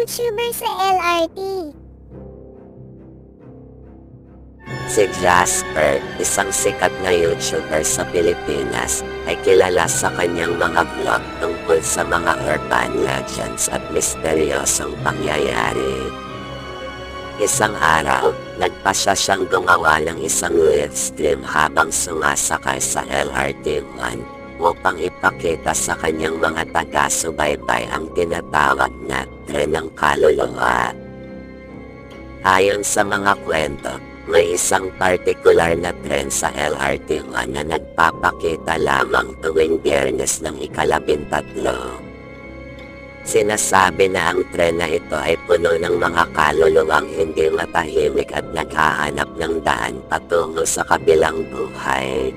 YouTuber sa LRT. Si Jasper, isang sikat na YouTuber sa Pilipinas, ay kilala sa kanyang mga vlog tungkol sa mga urban legends at misteryosong pangyayari. Isang araw, nagpasya siyang gumawa ng isang live stream habang sumasakay sa LRT1 upang ipakita sa kanyang mga taga-subaybay ang tinatawag na tren ng kaluluwa. Ayon sa mga kwento, may isang partikular na tren sa LRT1 na nagpapakita lamang tuwing Biyernes ng ika-13. Sinasabi na ang tren na ito ay puno ng mga kaluluwang hindi matahimik at naghahanap ng daan patungo sa kabilang buhay.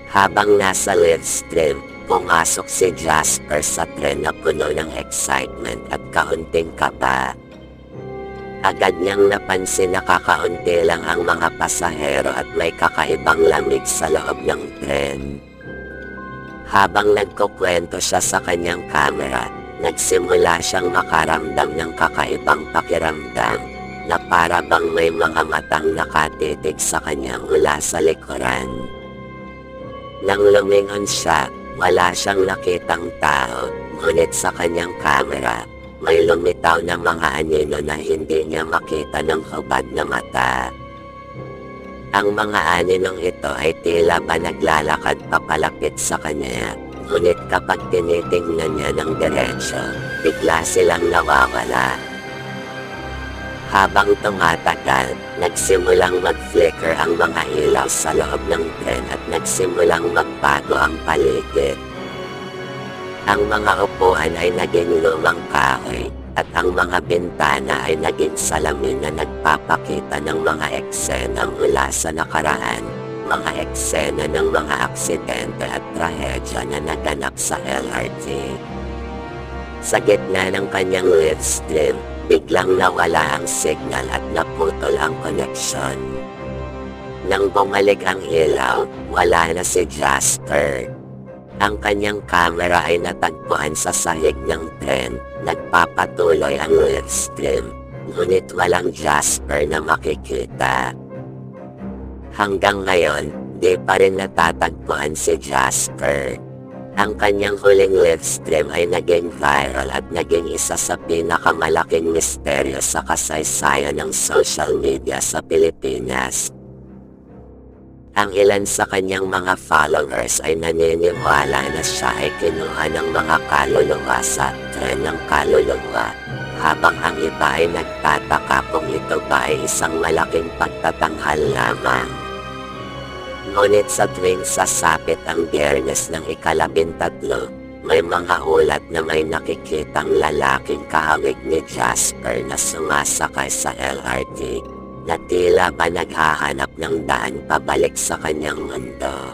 Habang nasa live stream, pumasok si Jasper sa tren na puno ng excitement at kaunting kaba. Agad niyang napansin na kakaunti lang ang mga pasahero at may kakaibang lamig sa loob ng tren. Habang nagkukwento siya sa kanyang camera, nagsimula siyang makaramdam ng kakaibang pakiramdam na para bang may mga matang nakatitig sa kanya mula sa likuran. Nang lumingon siya, wala siyang nakitang tao, ngunit sa kanyang camera, may lumitaw na mga anino na hindi niya makita ng hubad na mata. Ang mga aninong ito ay tila ba naglalakad papalapit sa kanya, ngunit kapag tinitingnan niya ng diretsyo, bigla silang nawawala. Habang tumatagal, nagsimulang mag-flicker ang mga ilaw sa loob ng tren at nagsimulang magbago ang paligid. Ang mga upuan ay naging lumang kahoy, at ang mga bintana ay naging salamin na nagpapakita ng mga eksena mula sa nakaraan, mga eksena ng mga aksidente at trahedya na naganap sa LRT. Sa gitna ng kanyang live stream, biglang nawala ang signal at naputol ang koneksyon. Nang bumalik ang ilaw, wala na si Jasper. Ang kanyang camera ay natagpuan sa sahig ng tren, nagpapatuloy ang live stream, ngunit walang Jasper na makikita. Hanggang ngayon, di pa rin natatagpuan si Jasper. Ang kanyang huling live stream ay naging viral at naging isa sa pinakamalaking misteryo sa kasaysayan ng social media sa Pilipinas. Ang ilan sa kanyang mga followers ay naniniwala na siya ay kinuha ng mga kaluluwa sa tren ng kaluluwa, habang ang iba ay nagtataka kung ito ba ay isang malaking pagtatanghal lamang. Ngunit sa tuwing sasapit ang Biyernes ng ika-13, may mga ulat na may nakikitang lalaking kahawig ni Jasper na sumasakay sa LRT, na tila ba naghahanap ng daan pabalik sa kanyang mundo.